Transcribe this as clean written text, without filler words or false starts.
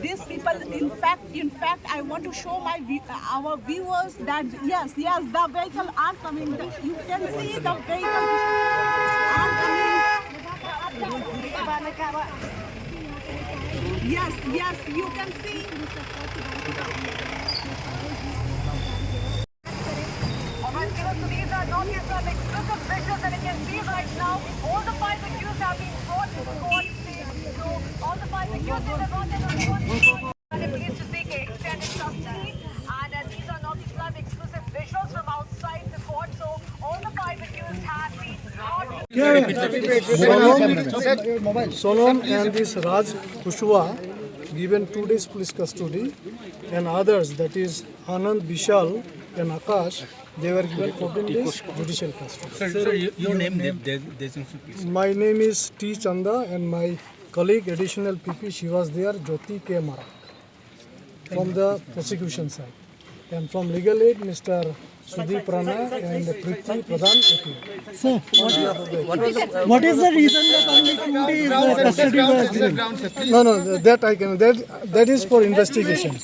These people, in fact, I want to show our viewers that yes, the vehicle are coming. You can see the vehicle are coming. Yes, you can see. Alright, so these are not yet some exclusive pictures that you can see right now. All the 5 accused have been brought to the court today. So all the 5 accused in the court and pleased to seek extended custody. And these are not these are the exclusive visuals from outside the court. So all the 5 accused have been brought. Sonam and this Raj Kushwa given 2 days police custody, and others, that is Anand, Vishal and Akash, they were given 14 days judicial custody. Sir, your name, please. My name is T. Chanda and my colleague additional PP, she was there, Jyoti K. Mara, from the prosecution side. And from legal aid, Mr. Sudeep Rana and Prithvi Pradhan. Sir, what is the reason that only 2 days custody was given? No, that I can. That is for investigation.